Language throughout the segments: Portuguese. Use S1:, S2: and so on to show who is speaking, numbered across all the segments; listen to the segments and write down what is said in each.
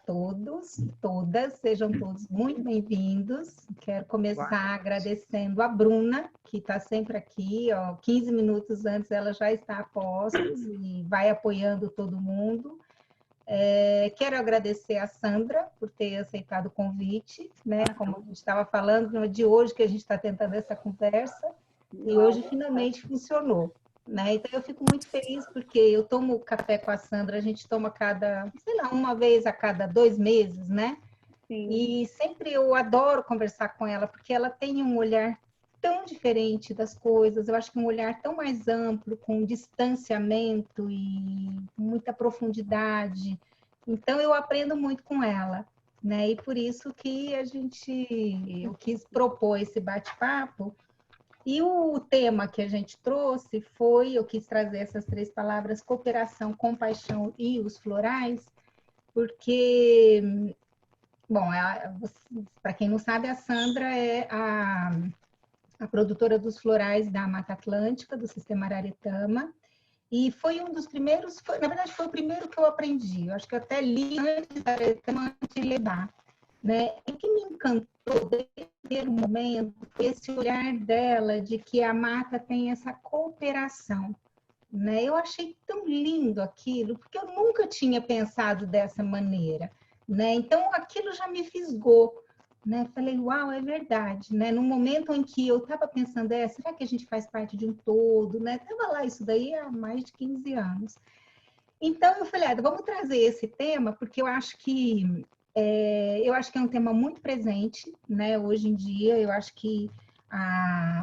S1: todos, todas, sejam todos muito bem-vindos. Quero começar agradecendo a Bruna, que está sempre aqui, ó, 15 minutos antes ela já está a postos e vai apoiando todo mundo. Quero agradecer a Sandra por ter aceitado o convite, né? Como a gente estava falando, no dia de hoje que a gente está tentando essa conversa, e hoje finalmente funcionou. Né? Então eu fico muito feliz porque eu tomo café com a Sandra, a gente toma sei lá, uma vez a cada 2 meses, né? Sim. E sempre eu adoro conversar com ela, porque ela tem um olhar tão diferente das coisas, eu acho que um olhar tão mais amplo, com distanciamento e muita profundidade. Então eu aprendo muito com ela, né? E por isso que eu quis propor esse bate-papo. E o tema que a gente trouxe eu quis trazer essas 3 palavras, cooperação, compaixão e os florais, porque, bom, para quem não sabe, a Sandra é a produtora dos florais da Mata Atlântica, do Sistema Araretama, e foi um dos primeiros, na verdade foi o primeiro que eu aprendi, eu acho que eu até li antes da Araretama, antes de levar. Né? E o que me encantou desde o primeiro momento foi esse olhar dela de que a mata tem essa cooperação. Né? Eu achei tão lindo aquilo, porque eu nunca tinha pensado dessa maneira. Né? Então, aquilo já me fisgou. Né? Falei, uau, é verdade. Né? No momento em que eu estava pensando, será que a gente faz parte de um todo? Né? Estava lá isso daí há mais de 15 anos. Então, eu falei, vamos trazer esse tema, porque eu acho que é um tema muito presente, né? Hoje em dia, eu acho que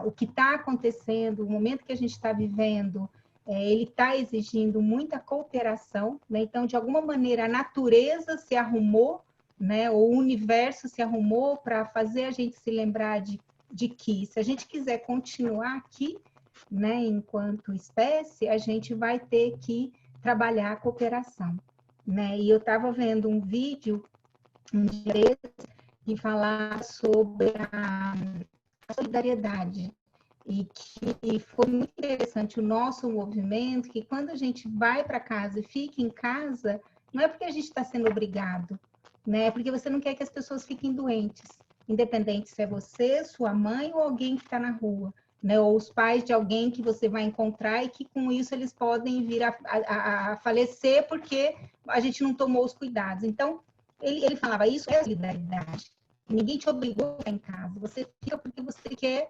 S1: o que está acontecendo, o momento que a gente está vivendo, ele está exigindo muita cooperação, né? Então, de alguma maneira, a natureza se arrumou, né? O universo se arrumou para fazer a gente se lembrar de que, se a gente quiser continuar aqui, né? Enquanto espécie, a gente vai ter que trabalhar a cooperação, né? E eu estava vendo um vídeo que falar sobre a solidariedade e que foi muito interessante o nosso movimento, que quando a gente vai para casa e fica em casa, não é porque a gente está sendo obrigado, né? É porque você não quer que as pessoas fiquem doentes, independente se é você, sua mãe ou alguém que está na rua, né? Ou os pais de alguém que você vai encontrar e que com isso eles podem vir a falecer porque a gente não tomou os cuidados. Então, ele falava, isso é solidariedade. Ninguém te obrigou a ficar em casa. Você fica porque você quer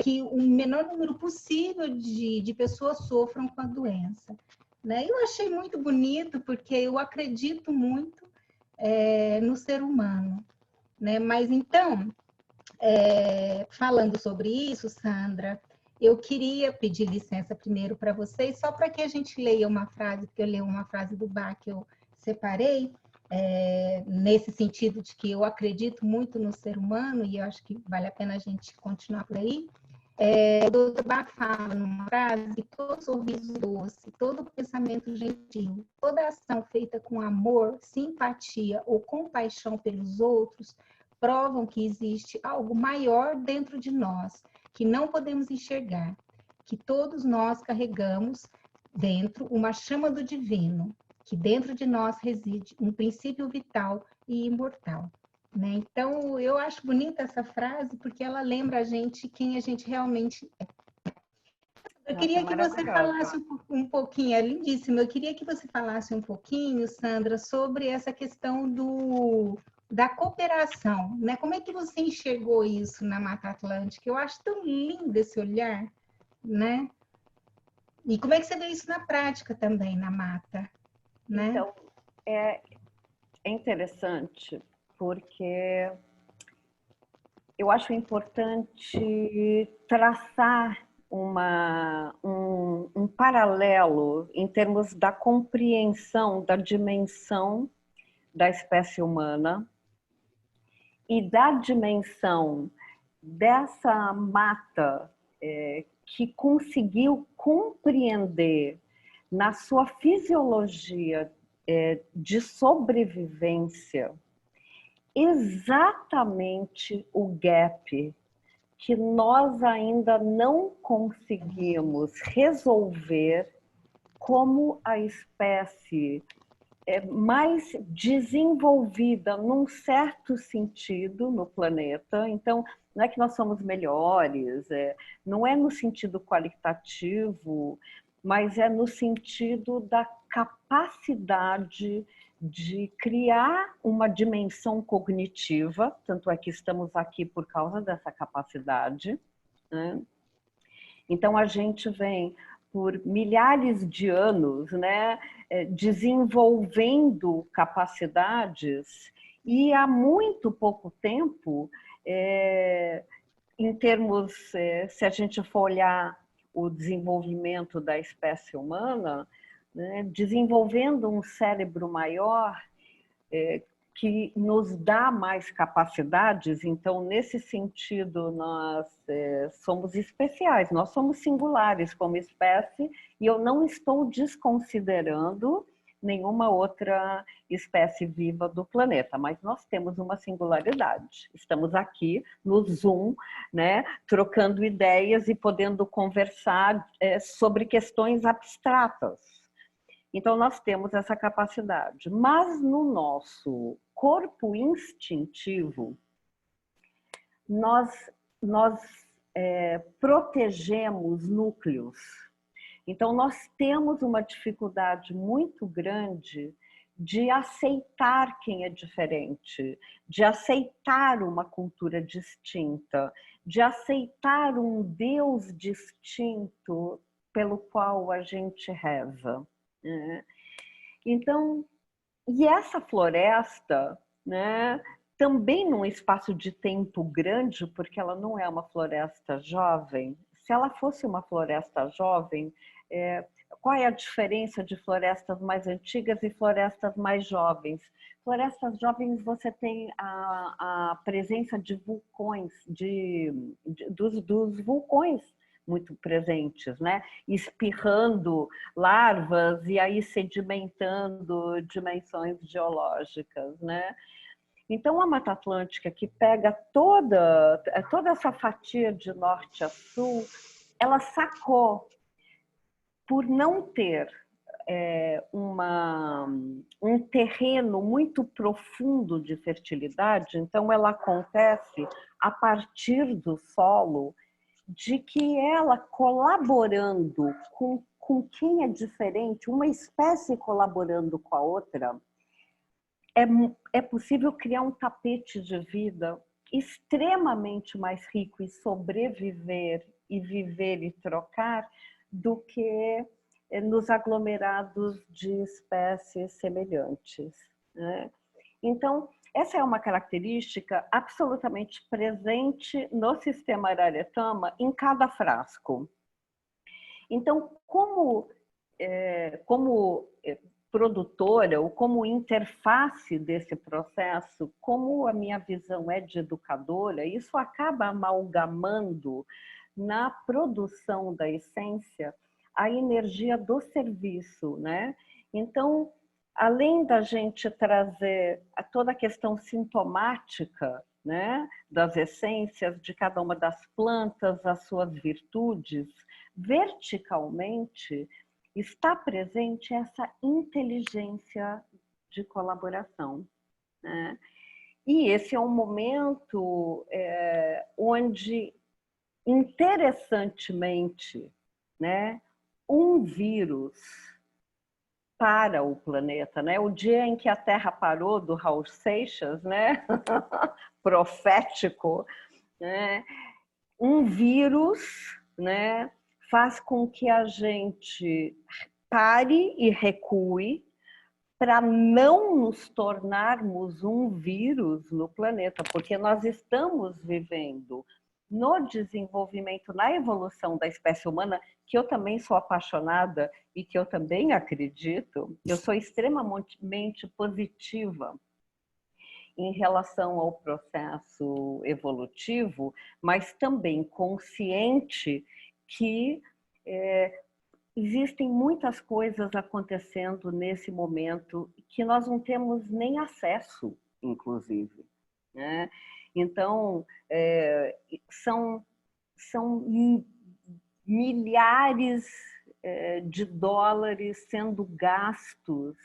S1: que o menor número possível de pessoas sofram com a doença. Né? Eu achei muito bonito, porque eu acredito muito no ser humano. Né? Mas então, falando sobre isso, Sandra, eu queria pedir licença primeiro para vocês, só para que a gente leia uma frase, porque eu leio uma frase do Bach que eu separei, nesse sentido de que eu acredito muito no ser humano e eu acho que vale a pena a gente continuar por aí. O Dr. Bach fala numa frase que todo sorriso doce, todo pensamento gentil, toda ação feita com amor, simpatia ou compaixão pelos outros provam que existe algo maior dentro de nós, que não podemos enxergar, que todos nós carregamos dentro uma chama do divino, que dentro de nós reside um princípio vital e imortal. Né? Então, eu acho bonita essa frase, porque ela lembra a gente quem a gente realmente é. Eu queria que você falasse um pouquinho, é lindíssimo, eu queria que você falasse um pouquinho, Sandra, sobre essa questão da cooperação, né? Como é que você enxergou isso na Mata Atlântica? Eu acho tão lindo esse olhar, né? E como é que você vê isso na prática também, na mata? Né?
S2: Então, é interessante, porque eu acho importante traçar um paralelo em termos da compreensão da dimensão da espécie humana e da dimensão dessa mata que conseguiu compreender na sua fisiologia de sobrevivência exatamente o gap que nós ainda não conseguimos resolver como a espécie mais desenvolvida num certo sentido no planeta. Então, não é que nós somos melhores, não é no sentido qualitativo, mas é no sentido da capacidade de criar uma dimensão cognitiva, tanto é que estamos aqui por causa dessa capacidade, né? Então, a gente vem por milhares de anos, né, desenvolvendo capacidades, e há muito pouco tempo, em termos, se a gente for olhar o desenvolvimento da espécie humana, né, desenvolvendo um cérebro maior, que nos dá mais capacidades. Então, nesse sentido, nós somos especiais, nós somos singulares como espécie, e eu não estou desconsiderando nenhuma outra espécie viva do planeta, mas nós temos uma singularidade. Estamos aqui no Zoom, né, trocando ideias e podendo conversar sobre questões abstratas. Então, nós temos essa capacidade. Mas no nosso corpo instintivo, nós protegemos núcleos. Então, nós temos uma dificuldade muito grande de aceitar quem é diferente, de aceitar uma cultura distinta, de aceitar um Deus distinto pelo qual a gente reza. Então, e essa floresta, né, também num espaço de tempo grande, porque ela não é uma floresta jovem. Se ela fosse uma floresta jovem, qual é a diferença de florestas mais antigas e florestas mais jovens? Florestas jovens, você tem a presença de vulcões, dos vulcões muito presentes, né? Espirrando larvas e aí sedimentando dimensões geológicas, né? Então, a Mata Atlântica, que pega toda essa fatia de norte a sul, ela sacou, por não ter um terreno muito profundo de fertilidade, então ela acontece a partir do solo, de que ela colaborando com quem é diferente, uma espécie colaborando com a outra, é possível criar um tapete de vida extremamente mais rico e sobreviver e viver e trocar do que nos aglomerados de espécies semelhantes, né? Então, essa é uma característica absolutamente presente no sistema Araretama em cada frasco. Então, como produtora ou como interface desse processo, como a minha visão é de educadora, isso acaba amalgamando na produção da essência a energia do serviço, né? Então, além da gente trazer toda a questão sintomática, né, das essências de cada uma das plantas, as suas virtudes, verticalmente está presente essa inteligência de colaboração, né? E esse é um momento onde, interessantemente, né, um vírus para o planeta, né? O dia em que a Terra parou, do Raul Seixas, né? Profético, né? Um vírus, né, faz com que a gente pare e recue para não nos tornarmos um vírus no planeta, porque nós estamos vivendo no desenvolvimento, na evolução da espécie humana, que eu também sou apaixonada e que eu também acredito, eu sou extremamente positiva em relação ao processo evolutivo, mas também consciente que existem muitas coisas acontecendo nesse momento que nós não temos nem acesso, inclusive, né? Então, são milhares de dólares sendo gastos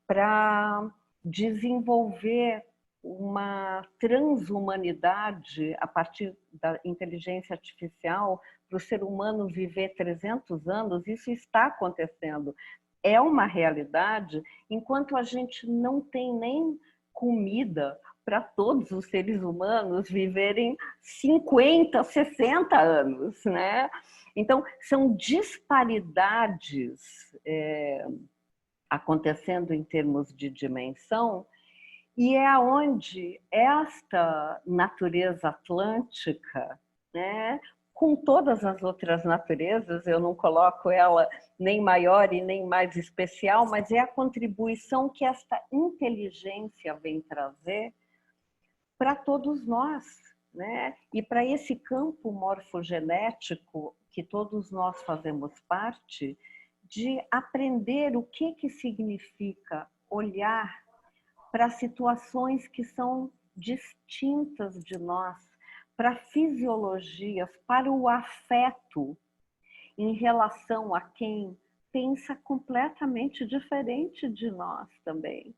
S2: para desenvolver uma transhumanidade a partir da inteligência artificial para o ser humano viver 300 anos, isso está acontecendo. É uma realidade, enquanto a gente não tem nem comida para todos os seres humanos viverem 50, 60 anos, né? Então, são disparidades acontecendo em termos de dimensão, e é onde esta natureza atlântica, né, com todas as outras naturezas, eu não coloco ela nem maior e nem mais especial, mas é a contribuição que esta inteligência vem trazer para todos nós, né? E para esse campo morfogenético que todos nós fazemos parte, de aprender o que significa olhar para situações que são distintas de nós, para fisiologias, para o afeto em relação a quem pensa completamente diferente de nós também.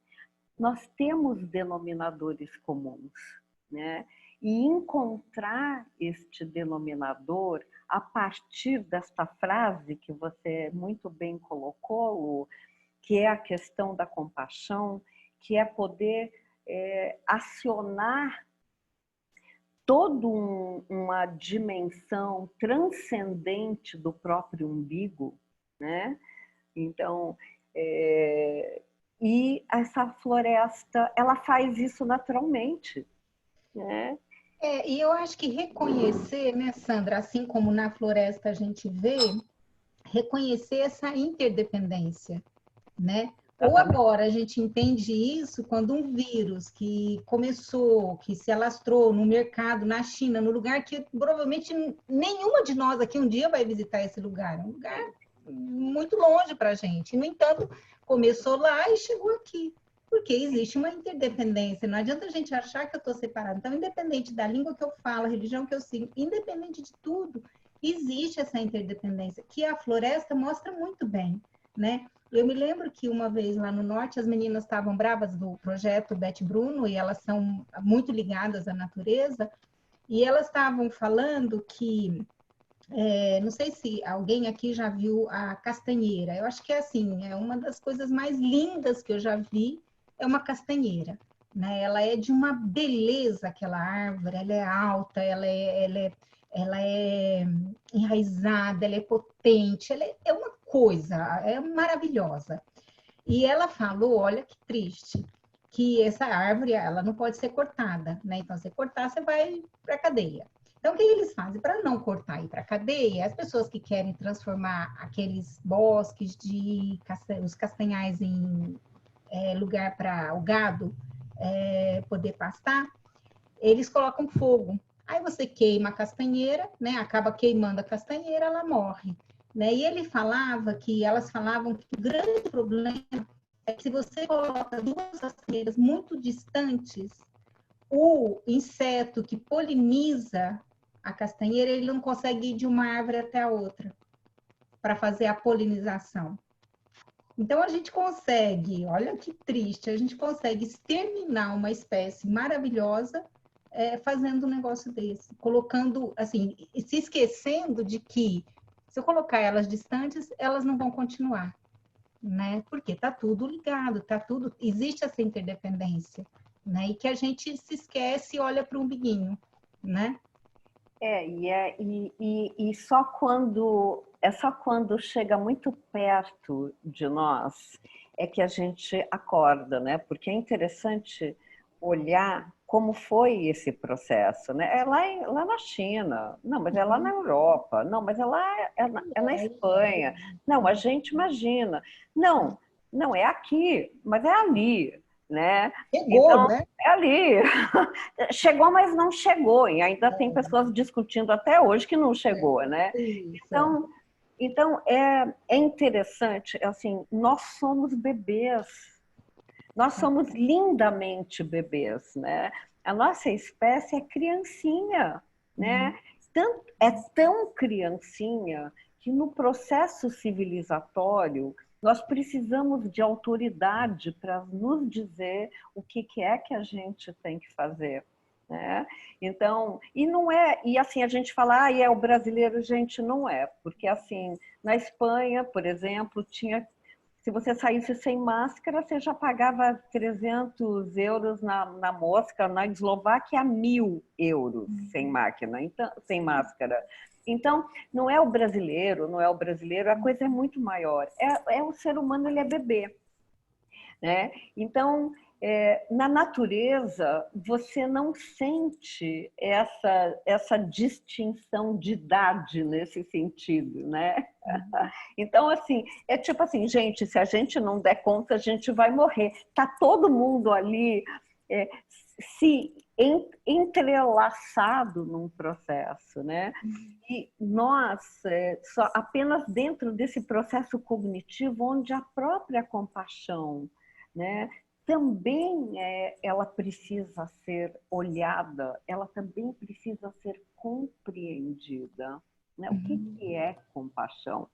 S2: Nós temos denominadores comuns, né? E encontrar este denominador a partir desta frase que você muito bem colocou, Lu, que é a questão da compaixão, que é poder acionar toda uma dimensão transcendente do próprio umbigo, né? Então, e essa floresta, ela faz isso naturalmente, né?
S1: E eu acho que reconhecer, né, Sandra, assim como na floresta a gente vê, reconhecer essa interdependência, né? Ou agora a gente entende isso quando um vírus que começou, que se alastrou no mercado, na China, no lugar que provavelmente nenhuma de nós aqui um dia vai visitar esse lugar, é um lugar muito longe para a gente. No entanto, começou lá e chegou aqui, porque existe uma interdependência. Não adianta a gente achar que eu estou separada. Então, independente da língua que eu falo, a religião que eu sigo, independente de tudo, existe essa interdependência, que a floresta mostra muito bem, né? Eu me lembro que uma vez lá no norte as meninas estavam bravas do projeto Beth Bruno e elas são muito ligadas à natureza e elas estavam falando que não sei se alguém aqui já viu a castanheira. Eu acho que é assim, é uma das coisas mais lindas que eu já vi, é uma castanheira, né? Ela é de uma beleza aquela árvore, ela é alta, ela é enraizada, ela é potente, ela é uma coisa, é maravilhosa. E ela falou, olha que triste, que essa árvore ela não pode ser cortada, né? Então, se cortar, você vai para a cadeia. Então, o que eles fazem? Para não cortar e ir para a cadeia, as pessoas que querem transformar aqueles bosques de os castanhais em lugar para o gado poder pastar, eles colocam fogo. Aí você queima a castanheira, né? Acaba queimando a castanheira, ela morre. Né? E elas falavam que o grande problema é que se você coloca duas castanheiras muito distantes, o inseto que poliniza a castanheira, ele não consegue ir de uma árvore até a outra para fazer a polinização. Então, a gente consegue, olha que triste, a gente consegue exterminar uma espécie maravilhosa fazendo um negócio desse, colocando, assim, se esquecendo de que se eu colocar elas distantes, elas não vão continuar, né? Porque tá tudo ligado, tá tudo, existe essa interdependência, né? E que a gente se esquece e olha para o umbiguinho, né?
S2: E só quando chega muito perto de nós é que a gente acorda, né? Porque é interessante olhar como foi esse processo, né? É lá na China, não, mas é lá na Europa, não, mas é na Espanha, não, a gente imagina, não é aqui, mas é ali, né?
S1: Chegou,
S2: então,
S1: né?
S2: É ali. Chegou, mas não chegou, e ainda tem pessoas discutindo até hoje que não chegou, né? Então é interessante, assim, nós somos bebês. Nós somos lindamente bebês, né? A nossa espécie é criancinha, né? É tão criancinha que no processo civilizatório Nós precisamos de autoridade para nos dizer o que é que a gente tem que fazer, né? Então, e não é, e assim a gente fala, ah, é o brasileiro, gente, não é, porque assim, na Espanha, por exemplo, tinha, se você saísse sem máscara, você já pagava 300 euros na mosca, na Eslováquia 1.000 euros sem máquina, então, sem máscara. Então, não é o brasileiro, não é o brasileiro, a coisa é muito maior. É o ser humano, ele é bebê, né? Então, na natureza, você não sente essa distinção de idade nesse sentido, né? Então, assim, é tipo assim, gente, se a gente não der conta, a gente vai morrer. Tá todo mundo ali se entrelaçado num processo, né? E nós, só apenas dentro desse processo cognitivo, onde a própria compaixão, né, também ela precisa ser olhada, ela também precisa ser compreendida. Né? O que é compaixão?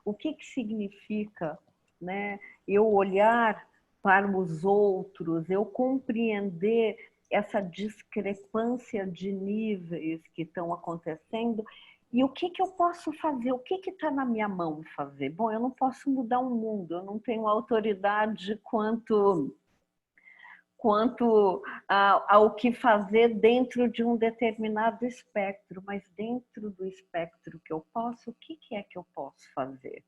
S2: O que significa, né, eu olhar para os outros, eu compreender essa discrepância de níveis que estão acontecendo e o que eu posso fazer, o que está na minha mão fazer? Bom, eu não posso mudar o mundo, eu não tenho autoridade quanto ao que fazer dentro de um determinado espectro, mas dentro do espectro que eu posso, o que é que eu posso fazer?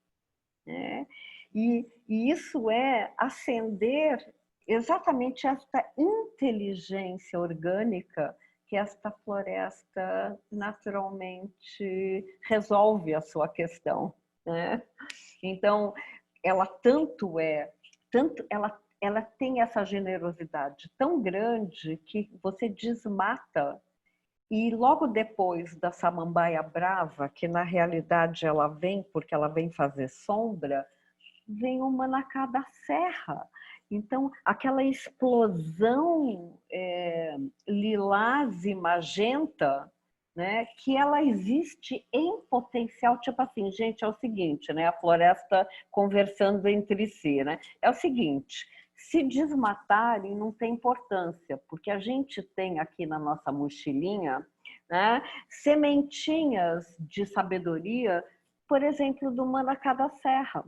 S2: Né? E isso é acender exatamente esta inteligência orgânica que esta floresta naturalmente resolve a sua questão, né? Então, ela ela tem essa generosidade tão grande que você desmata e logo depois da samambaia brava, que na realidade ela vem porque ela vem fazer sombra, vem o manacá da serra. Então, aquela explosão lilás e magenta, né, que ela existe em potencial, tipo assim, gente, é o seguinte, né, a floresta conversando entre si, né, é o seguinte, se desmatarem não tem importância, porque a gente tem aqui na nossa mochilinha, né, sementinhas de sabedoria, por exemplo, do manacá da serra,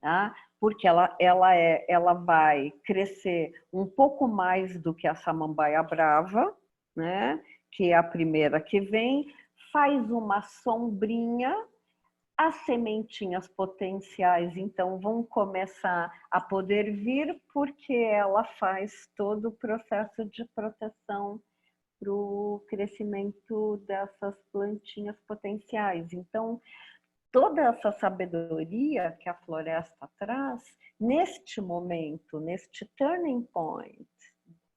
S2: tá? Porque ela vai crescer um pouco mais do que a samambaia brava, né? Que é a primeira que vem, faz uma sombrinha, as sementinhas potenciais então vão começar a poder vir porque ela faz todo o processo de proteção para o crescimento dessas plantinhas potenciais. Então, toda essa sabedoria que a floresta traz, neste momento, neste turning point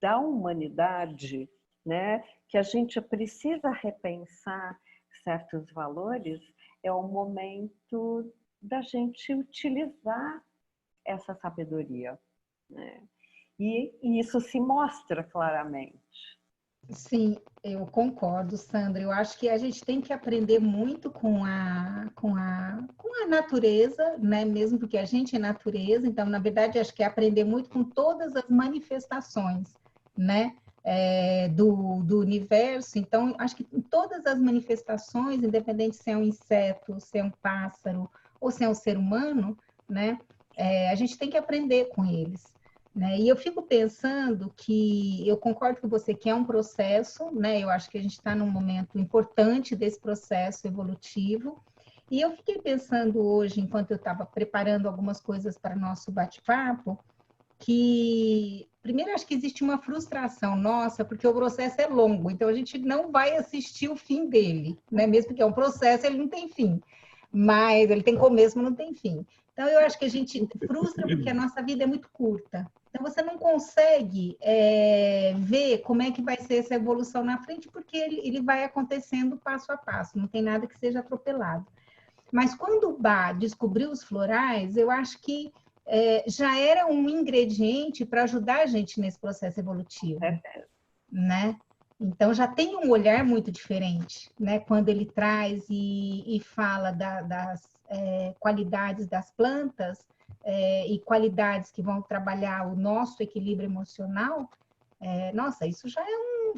S2: da humanidade, né, que a gente precisa repensar certos valores, é o momento da gente utilizar essa sabedoria, né? E isso se mostra claramente.
S1: Sim, eu concordo, Sandra. Eu acho que a gente tem que aprender muito com a natureza, né? Mesmo porque a gente é natureza, então, na verdade, acho que é aprender muito com todas as manifestações, né? Do universo. Então, acho que em todas as manifestações, independente se é um inseto, se é um pássaro ou se é um ser humano, né? A gente tem que aprender com eles. Né? E eu fico pensando que eu concordo com você que é um processo, né? Eu acho que a gente está num momento importante desse processo evolutivo. E eu fiquei pensando hoje, enquanto eu estava preparando algumas coisas para nosso bate-papo, que primeiro acho que existe uma frustração nossa, porque o processo é longo, então a gente não vai assistir o fim dele, né? Mesmo que é um processo, ele não tem fim, mas ele tem começo, mas não tem fim. Então eu acho que a gente frustra porque a nossa vida é muito curta. Então você não consegue ver como é que vai ser essa evolução na frente, porque ele vai acontecendo passo a passo, não tem nada que seja atropelado. Mas quando o Bach descobriu os florais, eu acho que já era um ingrediente para ajudar a gente nesse processo evolutivo, né? Então já tem um olhar muito diferente, né? Quando ele traz e fala qualidades das plantas e qualidades que vão trabalhar o nosso equilíbrio emocional, nossa, isso já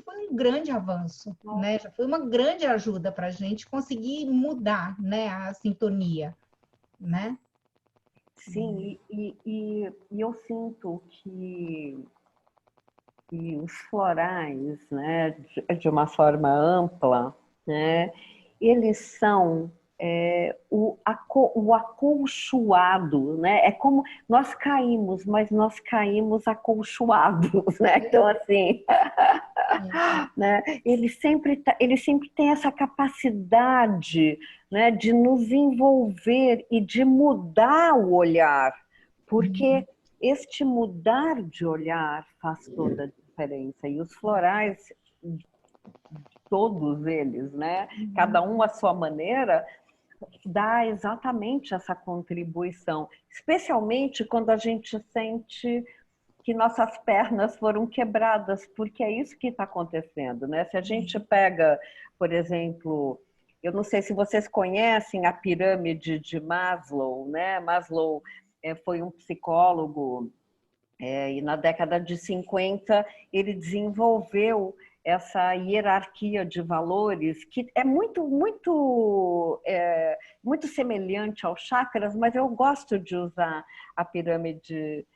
S1: foi um grande avanço, né? Já foi uma grande ajuda para a gente conseguir mudar, né, a sintonia, né?
S2: Sim, e eu sinto que os florais, né, de uma forma ampla, né, eles são o acolchoado, né? É como nós caímos, mas nós caímos acolchoados, né? Então, assim, né? Ele sempre tem essa capacidade, né, de nos envolver e de mudar o olhar, porque este mudar de olhar faz toda a diferença. E os florais, todos eles, né, cada um à sua maneira, dá exatamente essa contribuição, especialmente quando a gente sente que nossas pernas foram quebradas, porque é isso que está acontecendo, né? Se a gente pega, por exemplo, eu não sei se vocês conhecem a pirâmide de Maslow, né? Maslow foi um psicólogo e na década de 50 ele desenvolveu essa hierarquia de valores que é muito semelhante aos chakras, mas eu gosto de usar a pirâmide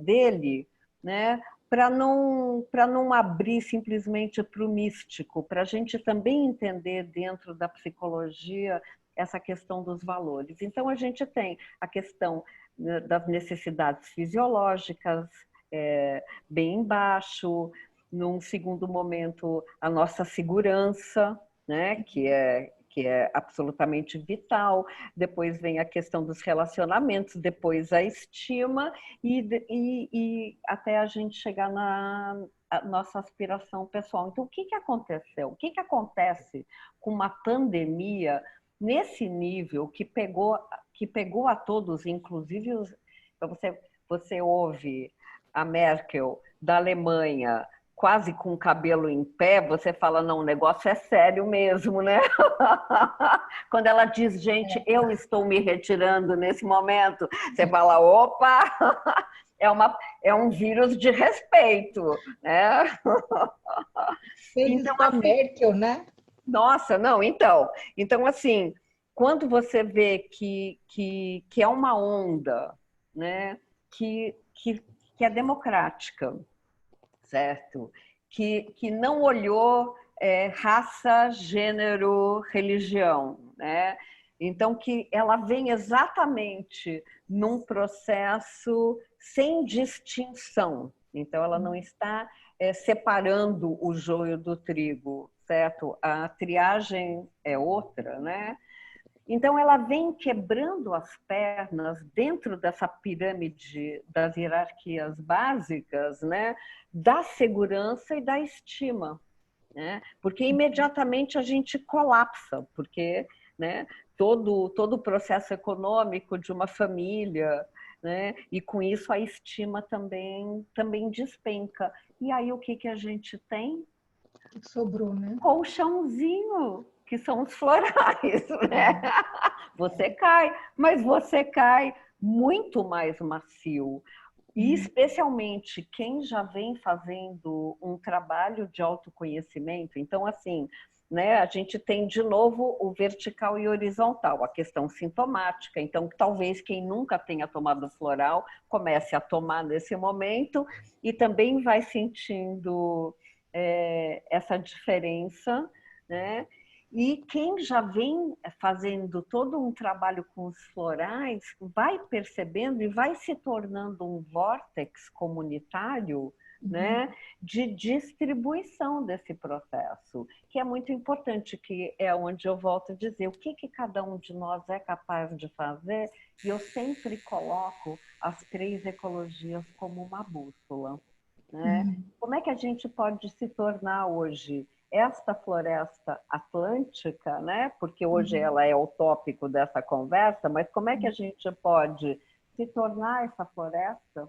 S2: dele, né, para não abrir simplesmente para o místico, para a gente também entender dentro da psicologia essa questão dos valores. Então a gente tem a questão das necessidades fisiológicas bem embaixo, num segundo momento a nossa segurança, né, que é absolutamente vital. Depois vem a questão dos relacionamentos, depois a estima e até a gente chegar na nossa aspiração pessoal. Então, o que aconteceu? O que acontece com uma pandemia nesse nível que pegou a todos, inclusive você ouve a Merkel da Alemanha quase com o cabelo em pé, você fala, não, o negócio é sério mesmo, né? Quando ela diz, gente, eu estou me retirando nesse momento, você fala, opa, é um vírus de respeito, né?
S1: Fez isso
S2: Então,
S1: com a
S2: assim,
S1: Merkel, né?
S2: nossa, não, então assim, quando você vê que é uma onda, né, que é democrática, certo? Que não olhou raça, gênero, religião, né? Então, que ela vem exatamente num processo sem distinção. Então, ela não está separando o joio do trigo, certo? A triagem é outra, né? Então, ela vem quebrando as pernas dentro dessa pirâmide das hierarquias básicas, né, da segurança e da estima, né? Porque imediatamente a gente colapsa, porque, né, todo o processo econômico de uma família, né, e com isso a estima também despenca. E aí o que a gente tem?
S1: Sobrou, né?
S2: Colchãozinho, que são os florais, né? Você cai, mas você cai muito mais macio. E especialmente quem já vem fazendo um trabalho de autoconhecimento. Então, assim, né, a gente tem de novo o vertical e horizontal, a questão sintomática. Então, talvez quem nunca tenha tomado floral comece a tomar nesse momento e também vai sentindo essa diferença, né? E quem já vem fazendo todo um trabalho com os florais vai percebendo e vai se tornando um vórtex comunitário, né, de distribuição desse processo, que é muito importante, que é onde eu volto a dizer o que cada um de nós é capaz de fazer, e eu sempre coloco as 3 ecologias como uma bússola, né? Como é que a gente pode se tornar hoje esta floresta atlântica, né? Porque hoje ela é o tópico dessa conversa, mas como é que a gente pode se tornar essa floresta?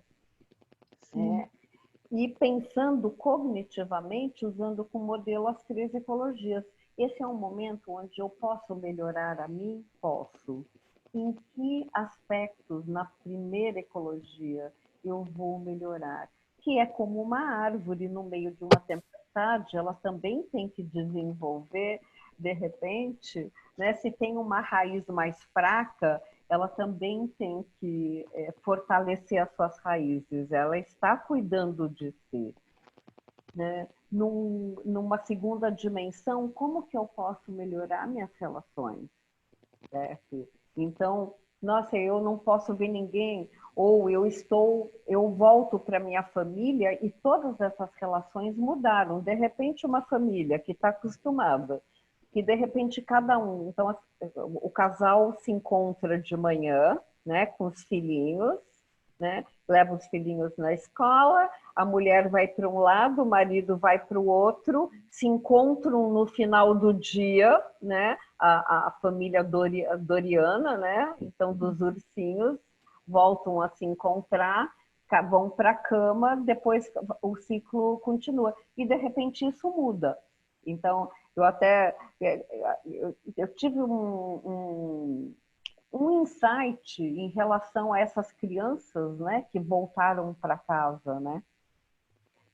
S2: E pensando cognitivamente, usando como modelo as 3 ecologias. Esse é um momento onde eu posso melhorar a mim? Posso. em que aspectos na primeira ecologia eu vou melhorar. Que é como uma árvore no meio de uma tempestade, ela também tem que desenvolver, de repente, né, se tem uma raiz mais fraca, ela também tem que fortalecer as suas raízes, ela está cuidando de si. Né? Numa segunda dimensão, como que eu posso melhorar minhas relações? Certo? Então, nossa, eu não posso ver ninguém, ou eu volto para minha família e todas essas relações mudaram. De repente, uma família que está acostumada, que de repente cada um, então o casal se encontra de manhã, né, com os filhinhos, né, leva os filhinhos na escola, a mulher vai para um lado, o marido vai para o outro, se encontram no final do dia, né, a família doriana, né, então dos ursinhos, voltam a se encontrar, vão para a cama, depois o ciclo continua. E de repente isso muda. Então, eu tive um insight em relação a essas crianças, né, que voltaram para casa, né,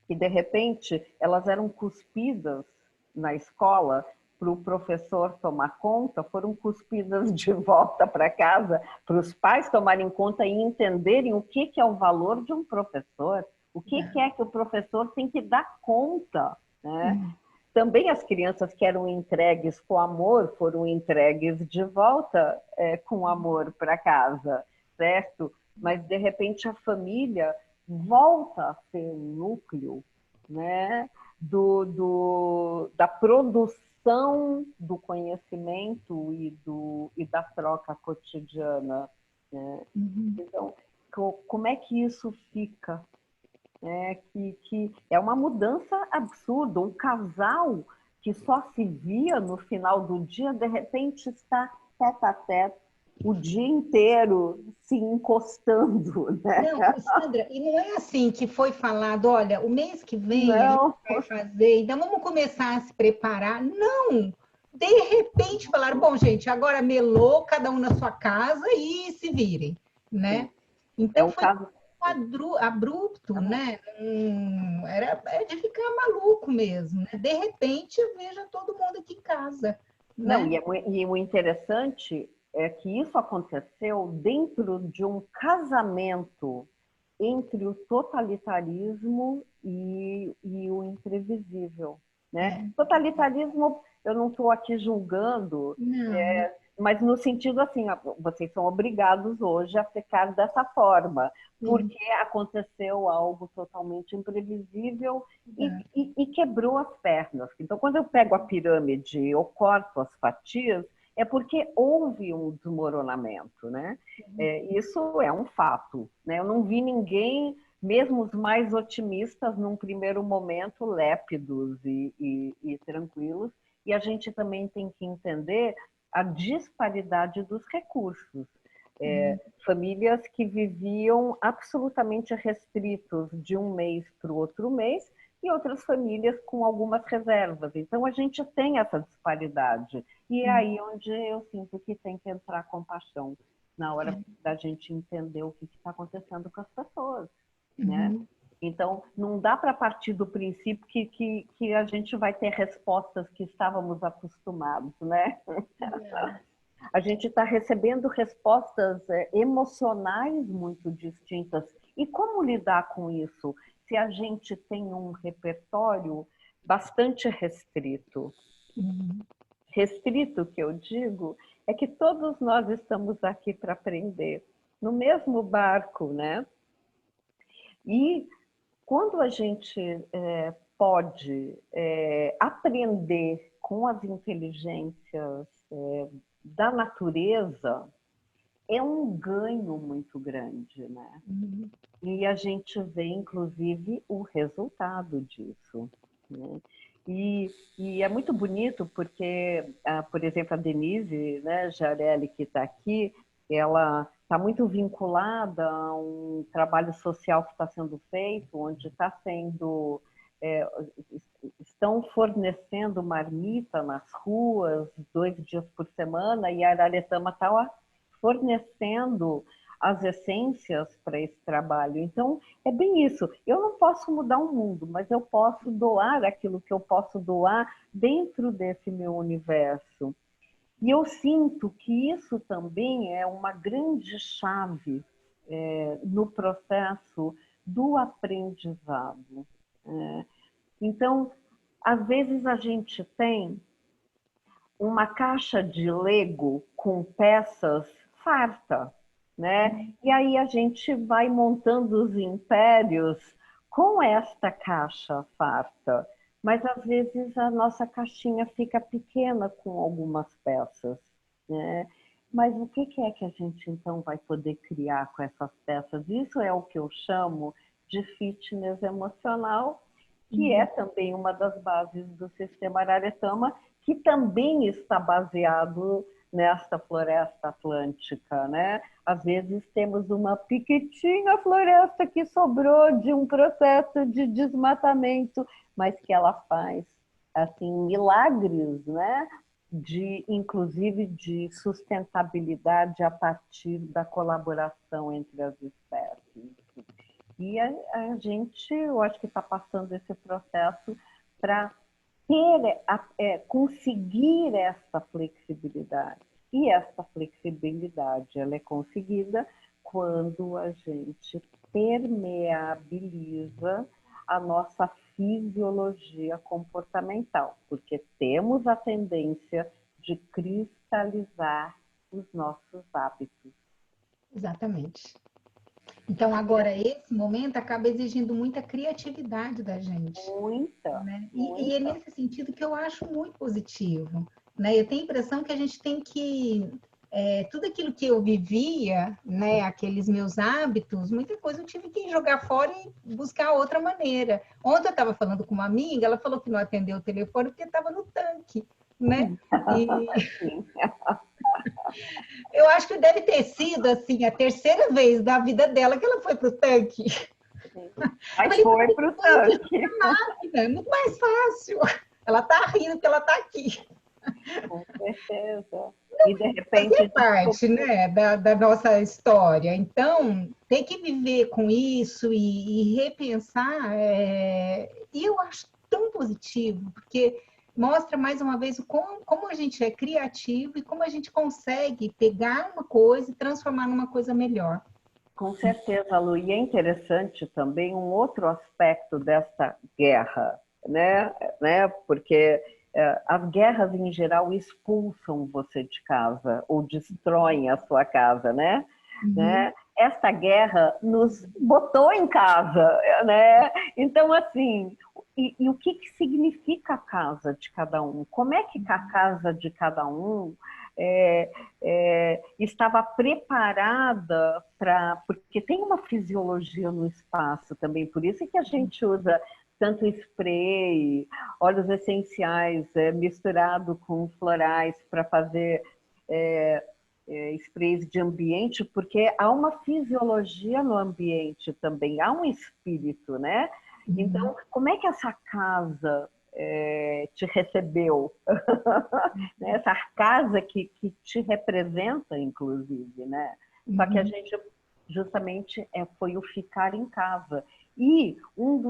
S2: que de repente elas eram cuspidas na escola para o professor tomar conta, foram cuspidas de volta para casa para os pais tomarem conta e entenderem o que é o valor de um professor, o que é que o professor tem que dar conta, né? Também as crianças que eram entregues com amor foram entregues de volta com amor para casa, certo? Mas, de repente, a família volta a ser um núcleo, né, da produção do conhecimento e da troca cotidiana. Né? Então, como é que isso fica? Que é uma mudança absurda. Um casal que só se via no final do dia, de repente está tete a tete o dia inteiro se encostando. Né?
S1: Não, Sandra, e não é assim que foi falado, olha, o mês que vem a gente
S2: Não.
S1: vai fazer, então vamos começar a se preparar. Não! De repente falaram, bom, gente, agora melou, cada um na sua casa e se virem, né?
S2: É
S1: Então
S2: um
S1: foi
S2: caso.
S1: abrupto, né? É de ficar maluco mesmo, né? De repente eu vejo todo mundo aqui em casa,
S2: Não,
S1: né?
S2: e o interessante é que isso aconteceu dentro de um casamento entre o totalitarismo e o imprevisível. Né? Totalitarismo, eu não estou aqui julgando,
S1: Não.
S2: mas no sentido assim, vocês são obrigados hoje a ficar dessa forma,
S1: Sim.
S2: porque aconteceu algo totalmente imprevisível
S1: É.
S2: e quebrou as pernas. Então, quando eu pego a pirâmide e eu corto as fatias, é porque houve um desmoronamento, né? Isso é um fato, né? Eu não vi ninguém, mesmo os mais otimistas, num primeiro momento, lépidos e tranquilos, e a gente também tem que entender a disparidade dos recursos. Famílias que viviam absolutamente restritos de um mês para o outro mês e outras famílias com algumas reservas. Então, a gente tem essa disparidade. E é aí onde eu sinto que tem que entrar compaixão, na hora da gente entender o que está acontecendo com as pessoas. Né? Então, não dá para partir do princípio que a gente vai ter respostas que estávamos acostumados, né? A gente está recebendo respostas emocionais muito distintas. E como lidar com isso? Se a gente tem um repertório bastante restrito. Restrito, que eu digo, é que todos nós estamos aqui para aprender, no mesmo barco, né? E quando a gente pode aprender com as inteligências da natureza, é um ganho muito grande, né? E a gente vê, inclusive, o resultado disso. Né? E é muito bonito porque, por exemplo, a Denise, né, Jarelli, que está aqui, ela está muito vinculada a um trabalho social que está sendo feito, onde está sendo... estão fornecendo marmita nas ruas 2 dias por semana, e a Araretama está fornecendo as essências para esse trabalho. Então, é bem isso. Eu não posso mudar o mundo, mas eu posso doar aquilo que eu posso doar dentro desse meu universo. E eu sinto que isso também é uma grande chave no processo do aprendizado. Então, às vezes a gente tem uma caixa de Lego com peças farta, né? E aí a gente vai montando os impérios com esta caixa farta. Mas às vezes a nossa caixinha fica pequena com algumas peças, né? Mas o que é que a gente então vai poder criar com essas peças? Isso é o que eu chamo de fitness emocional, que é também uma das bases do sistema Araretama, que também está baseado nesta floresta atlântica, né? Às vezes temos uma pequitinha floresta que sobrou de um processo de desmatamento, mas que ela faz assim milagres, né? Inclusive de sustentabilidade a partir da colaboração entre as espécies. E a gente, eu acho que está passando esse processo para conseguir essa flexibilidade. E essa flexibilidade ela é conseguida quando a gente permeabiliza a nossa fisiologia comportamental, porque temos a tendência de cristalizar os nossos hábitos.
S1: Exatamente. Então, agora, esse momento acaba exigindo muita criatividade da gente.
S2: Muita,
S1: Né? E é
S2: muita.
S1: nesse sentido que eu acho muito positivo. Né? Eu tenho a impressão que a gente tem que... tudo aquilo que eu vivia, né, aqueles meus hábitos, muita coisa eu tive que jogar fora e buscar outra maneira. Ontem eu estava falando com uma amiga, ela falou que não atendeu o telefone porque estava no tanque. Né? E eu acho que deve ter sido assim a terceira vez da vida dela que ela foi para o tanque.
S2: Mas
S1: Falei,
S2: foi para o tanque.
S1: máquina, é muito mais fácil. Ela está rindo que ela está aqui.
S2: Com certeza. E de
S1: Fazer
S2: repente.
S1: parte, né, da nossa história. Então, tem que viver com isso e repensar. E eu acho tão positivo, porque mostra mais uma vez como a gente é criativo e como a gente consegue pegar uma coisa e transformar numa coisa melhor.
S2: Com certeza, Lu. E é interessante também um outro aspecto desta guerra, né? Porque as guerras, em geral, expulsam você de casa ou destroem a sua casa, né?
S1: Uhum.
S2: Esta guerra nos botou em casa, né? Então, assim, e o que significa a casa de cada um? Como é que a casa de cada um estava preparada para... Porque tem uma fisiologia no espaço também, por isso que a gente usa tanto spray, óleos essenciais misturado com florais para fazer sprays de ambiente, porque há uma fisiologia no ambiente também, há um espírito, né? Então, como é que essa casa te recebeu? Essa casa que te representa, inclusive, né? Só que a gente justamente foi o ficar em casa. E uma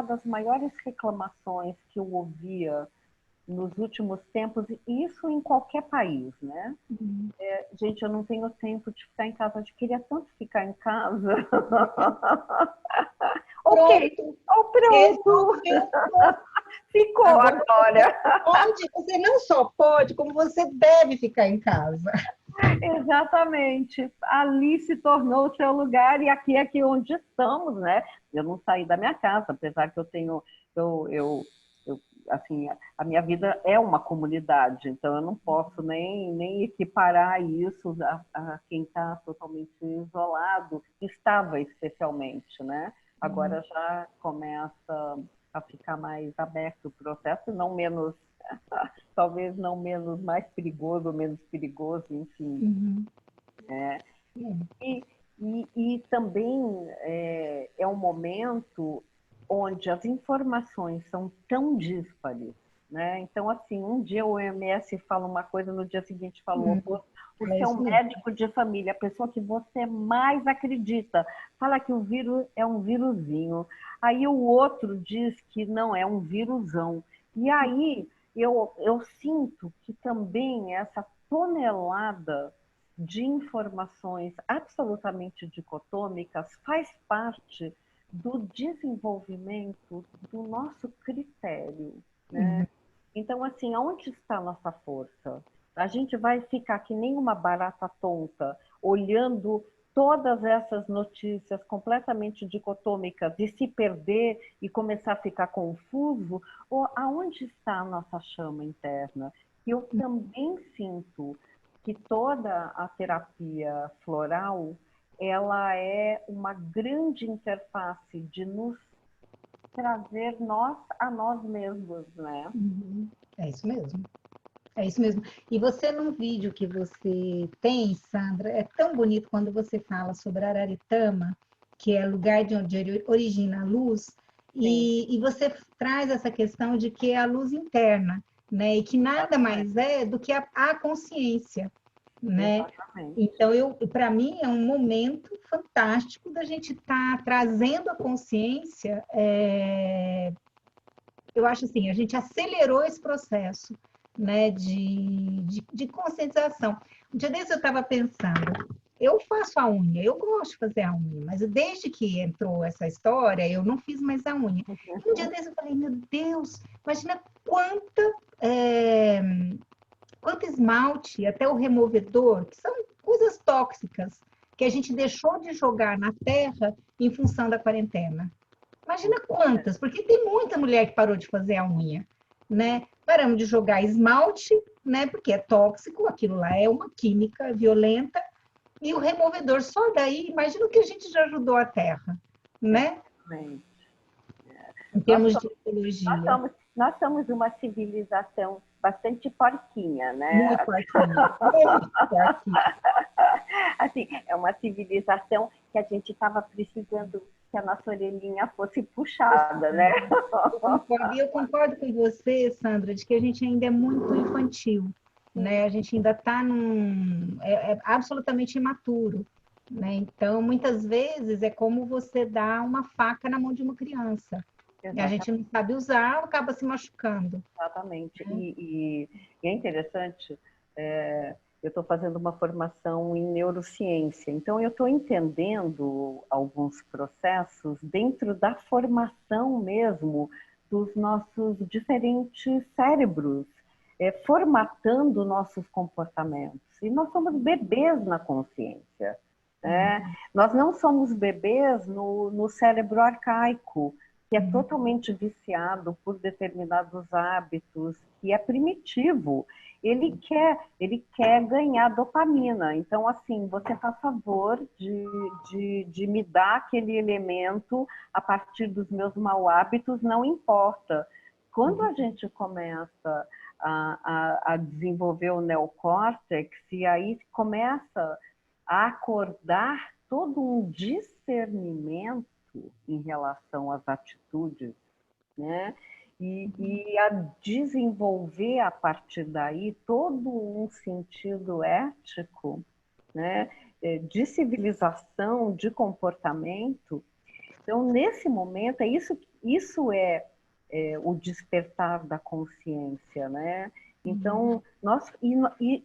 S2: das maiores reclamações que eu ouvia nos últimos tempos, e isso em qualquer país, né? Gente, eu não tenho tempo de ficar em casa, eu queria tanto ficar em casa. Ok, pronto. Ficou agora.
S1: Você não só pode, como você deve ficar em casa.
S2: Exatamente. Ali se tornou o seu lugar e aqui é aqui onde estamos, né? Eu não saí da minha casa, apesar que eu tenho, assim, a minha vida é uma comunidade, então eu não posso nem equiparar isso a quem está totalmente isolado, estava especialmente, né? Agora já começa a ficar mais aberto o processo, não menos, talvez não menos mais perigoso ou menos perigoso, enfim. E também é um momento onde as informações são tão díspares, né? Então, assim, um dia o OMS fala uma coisa, no dia seguinte fala o oposto. O
S1: É
S2: seu
S1: isso mesmo.
S2: médico de família, a pessoa que você mais acredita, fala que o vírus é um vírusinho. Aí o outro diz que não, é um vírusão. E aí eu sinto que também essa tonelada de informações absolutamente dicotômicas faz parte do desenvolvimento do nosso critério, né?
S1: Uhum.
S2: Então, assim, aonde está a nossa força? A gente vai ficar que nem uma barata tonta, olhando todas essas notícias completamente dicotômicas e se perder e começar a ficar confuso? Ou aonde está a nossa chama interna? E eu também sinto que toda a terapia floral, ela é uma grande interface de nos trazer nós a nós mesmos, né?
S1: Uhum. É isso mesmo. É isso mesmo. E você, num vídeo que você tem, Sandra, é tão bonito quando você fala sobre Araritama, que é lugar de onde origina a luz,
S2: Sim,
S1: e você traz essa questão de que é a luz interna, né? E que nada mais é do que a consciência, né?
S2: exatamente.
S1: Então, para mim, é um momento fantástico da gente estar trazendo a consciência. Eu acho assim, a gente acelerou esse processo, né, de conscientização. Um dia desse eu estava pensando, eu faço a unha, eu gosto de fazer a unha, mas desde que entrou essa história, eu não fiz mais a unha. E um dia desse eu falei, meu Deus, imagina é, quanto esmalte, até o removedor, que são coisas tóxicas, que a gente deixou de jogar na terra em função da quarentena. Imagina quantas, porque tem muita mulher que parou de fazer a unha, né? Paramos de jogar esmalte, né? Porque é tóxico, aquilo lá é uma química violenta, e o removedor só daí, imagina o que a gente já ajudou a terra, né?
S2: Exatamente.
S1: Em
S2: Nós
S1: termos de
S2: somos, nós
S1: ecologia.
S2: somos, nós somos uma civilização bastante porquinha, né?
S1: Muito porquinha, muito porquinha.
S2: Assim, é uma civilização que a gente estava precisando que a nossa orelhinha fosse puxada, né?
S1: E eu concordo com você, Sandra, de que a gente ainda é muito infantil, né?
S2: Sim,
S1: A gente ainda está é absolutamente imaturo, né? Então, muitas vezes é como você dar uma faca na mão de uma criança. E a gente não sabe usar, acaba se machucando.
S2: exatamente. E é interessante, eu estou fazendo uma formação em neurociência, então eu estou entendendo alguns processos dentro da formação mesmo dos nossos diferentes cérebros, formatando nossos comportamentos. E nós somos bebês na consciência. Né? Nós não somos bebês no cérebro arcaico, que é totalmente viciado por determinados hábitos, que é primitivo. Ele quer ganhar dopamina. Então, assim, você faz favor de me dar aquele elemento a partir dos meus maus hábitos, não importa. Quando a gente começa a desenvolver o neocórtex, e aí começa a acordar todo um discernimento em relação às atitudes, né? E a desenvolver a partir daí todo um sentido ético, né? De civilização, de comportamento. Então, nesse momento, isso é o despertar da consciência, né? Então,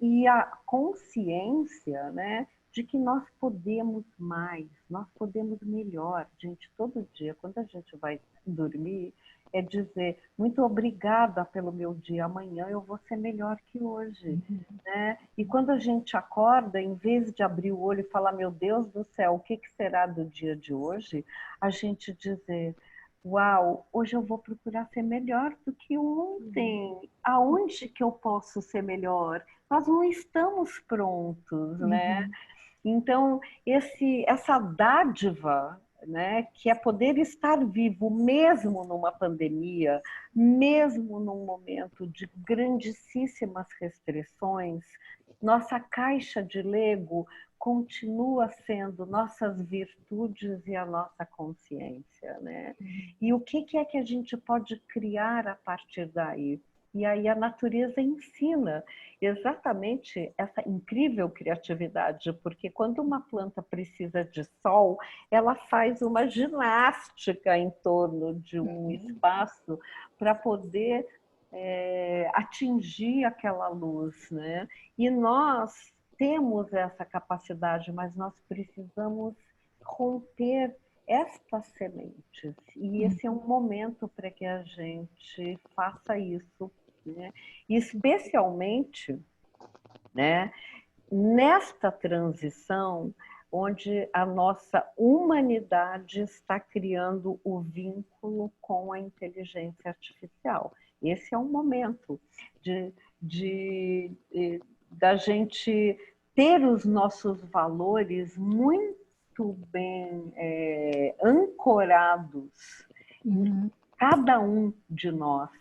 S2: e a consciência, né, de que nós podemos mais, nós podemos melhor. Gente, todo dia, quando a gente vai dormir, é dizer, muito obrigada pelo meu dia, amanhã eu vou ser melhor que hoje. Né? E quando a gente acorda, em vez de abrir o olho e falar, meu Deus do céu, o que será do dia de hoje? A gente dizer, uau, hoje eu vou procurar ser melhor do que ontem. Aonde que eu posso ser melhor? Nós não estamos prontos, né?
S1: Uhum.
S2: Então, essa dádiva, né, que é poder estar vivo mesmo numa pandemia, mesmo num momento de grandíssimas restrições, nossa caixa de Lego continua sendo nossas virtudes e a nossa consciência, né? E o que é que a gente pode criar a partir daí? E aí a natureza ensina exatamente essa incrível criatividade, porque quando uma planta precisa de sol, ela faz uma ginástica em torno de um espaço para poder atingir aquela luz, né? E nós temos essa capacidade, mas nós precisamos romper estas sementes. E esse é um momento para que a gente faça isso, né? Especialmente, né, nesta transição onde a nossa humanidade está criando o vínculo com a inteligência artificial. Esse é um momento da gente ter os nossos valores muito bem ancorados, cada um de nós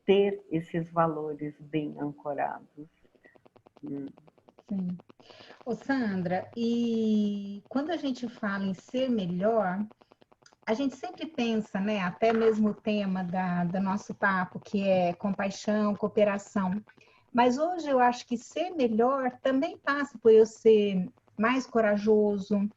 S2: ter esses valores bem ancorados.
S1: Sim. Ô, Sandra, e quando a gente fala em ser melhor, a gente sempre pensa, né, até mesmo o tema do nosso papo, que é compaixão, cooperação. Mas hoje eu acho que ser melhor também passa por eu ser mais corajoso,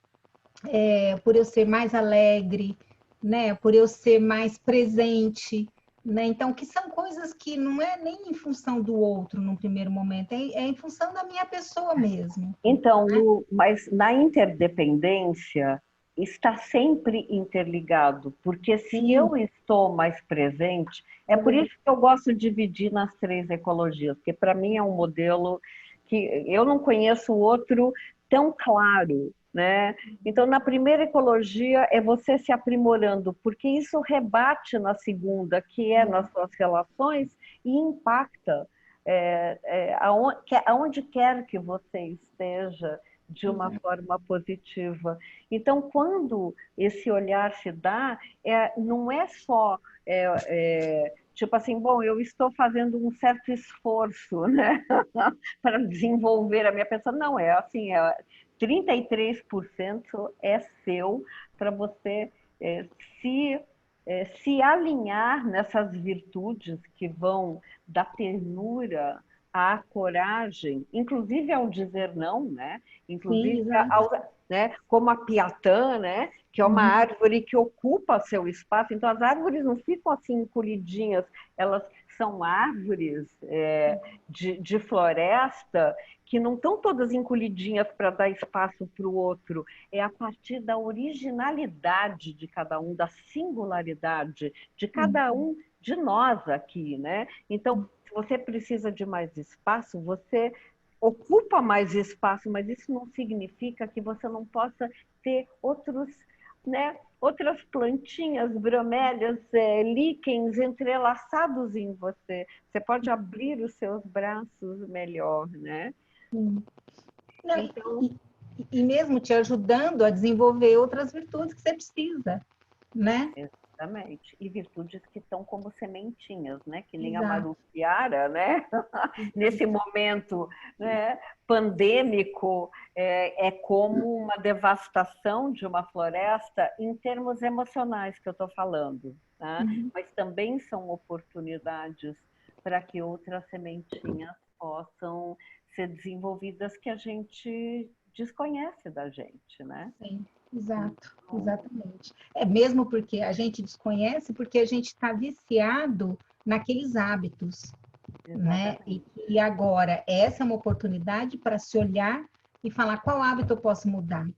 S1: por eu ser mais alegre, né, por eu ser mais presente, né? Então, que são coisas que não é nem em função do outro num primeiro momento, é em função da minha pessoa mesmo.
S2: Então, mas na interdependência está sempre interligado, porque se eu estou mais presente, é por isso que eu gosto de dividir nas 3 ecologias, porque para mim é um modelo que eu não conheço outro tão claro, né? Então, na primeira ecologia é você se aprimorando, porque isso rebate na segunda, que é nas suas relações, e impacta aonde quer que você esteja de uma forma positiva. Então, quando esse olhar se dá, não é só tipo assim, bom, eu estou fazendo um certo esforço, né, para desenvolver a minha pessoa. Não, é assim, 33% é seu para você se alinhar nessas virtudes que vão da ternura à coragem, inclusive ao dizer não, né? Inclusive né? Como a piatã, né? Que é uma árvore que ocupa seu espaço. Então as árvores não ficam assim encolhidinhas, elas são árvores de floresta que não estão todas encolhidinhas para dar espaço para o outro. É a partir da originalidade de cada um, da singularidade de cada um de nós aqui, né? Então, se você precisa de mais espaço, você ocupa mais espaço, mas isso não significa que você não possa ter outras plantinhas, bromélias, líquens entrelaçados em você. Você pode abrir os seus braços melhor, né?
S1: Então... E mesmo te ajudando a desenvolver outras virtudes que você precisa, né?
S2: Exatamente. E virtudes que estão como sementinhas, né? Que nem
S1: Exato.
S2: a Marupiara, né? Nesse momento, né, pandêmico, é como uma devastação de uma floresta em termos emocionais que eu estou falando, tá? Mas também são oportunidades para que outras sementinhas possam ser desenvolvidas que a gente desconhece da gente, né?
S1: Sim, exato, exatamente. Mesmo porque a gente desconhece, porque a gente está viciado naqueles hábitos, né? E agora, essa é uma oportunidade para se olhar e falar qual hábito eu posso mudar,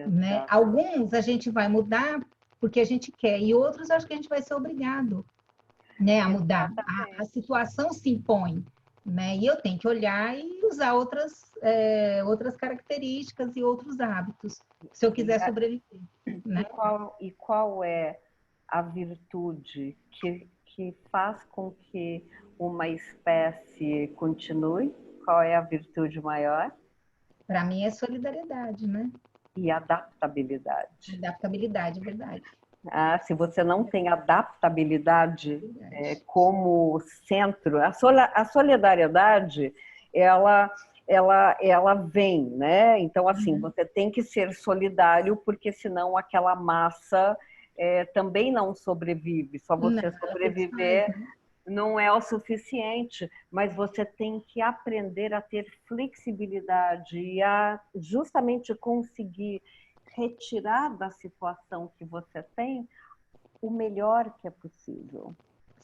S1: né? Alguns a gente vai mudar porque a gente quer, e outros acho que a gente vai ser obrigado, né, a mudar. A situação se impõe, né? E eu tenho que olhar e usar outras características e outros hábitos, se eu quiser sobreviver. Né?
S2: E qual é a virtude que faz com que uma espécie continue? Qual é a virtude maior?
S1: Para mim é solidariedade, né?
S2: E adaptabilidade.
S1: Adaptabilidade, é verdade.
S2: Se você não tem adaptabilidade como centro, a solidariedade, ela vem, né? Então, assim, você tem que ser solidário, porque senão aquela massa também não sobrevive. Só você sobreviver não é o suficiente, mas você tem que aprender a ter flexibilidade e a justamente conseguir retirar da situação que você tem o melhor que é possível,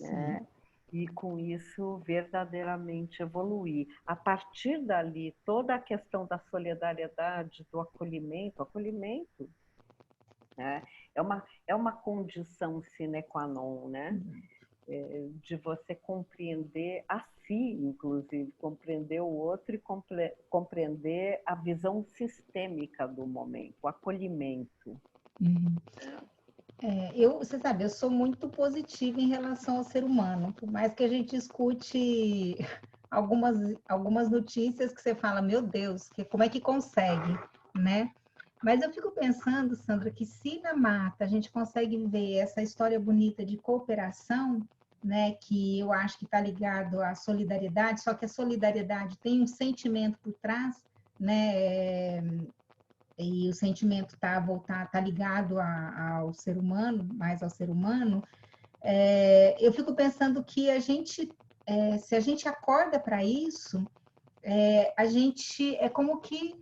S2: né? E com isso verdadeiramente evoluir. A partir dali, toda a questão da solidariedade, do acolhimento, né? É uma condição sine qua non, né? De você compreender a si, inclusive, compreender o outro e compreender a visão sistêmica do momento, o acolhimento.
S1: Você sabe, eu sou muito positiva em relação ao ser humano, por mais que a gente escute algumas notícias que você fala, meu Deus, como é que consegue, né? Mas eu fico pensando, Sandra, que se na mata a gente consegue ver essa história bonita de cooperação, né, que eu acho que está ligado à solidariedade, só que a solidariedade tem um sentimento por trás, né, e o sentimento tá ligado ao ser humano, mais ao ser humano, eu fico pensando que se a gente acorda para isso, a gente é como que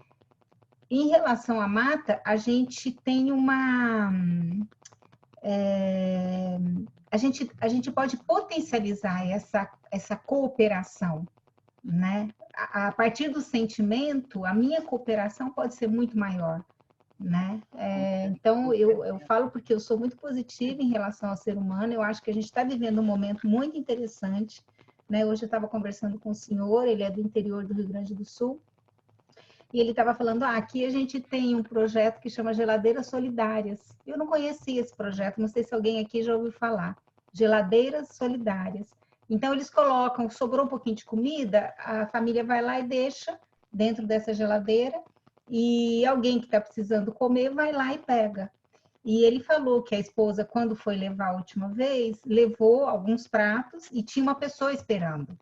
S1: em relação à mata, a gente tem a gente pode potencializar essa cooperação, né? A partir do sentimento, a minha cooperação pode ser muito maior, né? Então, eu falo porque eu sou muito positiva em relação ao ser humano, eu acho que a gente está vivendo um momento muito interessante, né? Hoje eu estava conversando com o senhor, ele é do interior do Rio Grande do Sul, e ele estava falando, aqui a gente tem um projeto que chama Geladeiras Solidárias. Eu não conhecia esse projeto, não sei se alguém aqui já ouviu falar. Geladeiras Solidárias. Então, eles colocam, sobrou um pouquinho de comida, a família vai lá e deixa dentro dessa geladeira, e alguém que está precisando comer vai lá e pega. E ele falou que a esposa, quando foi levar a última vez, levou alguns pratos e tinha uma pessoa esperando.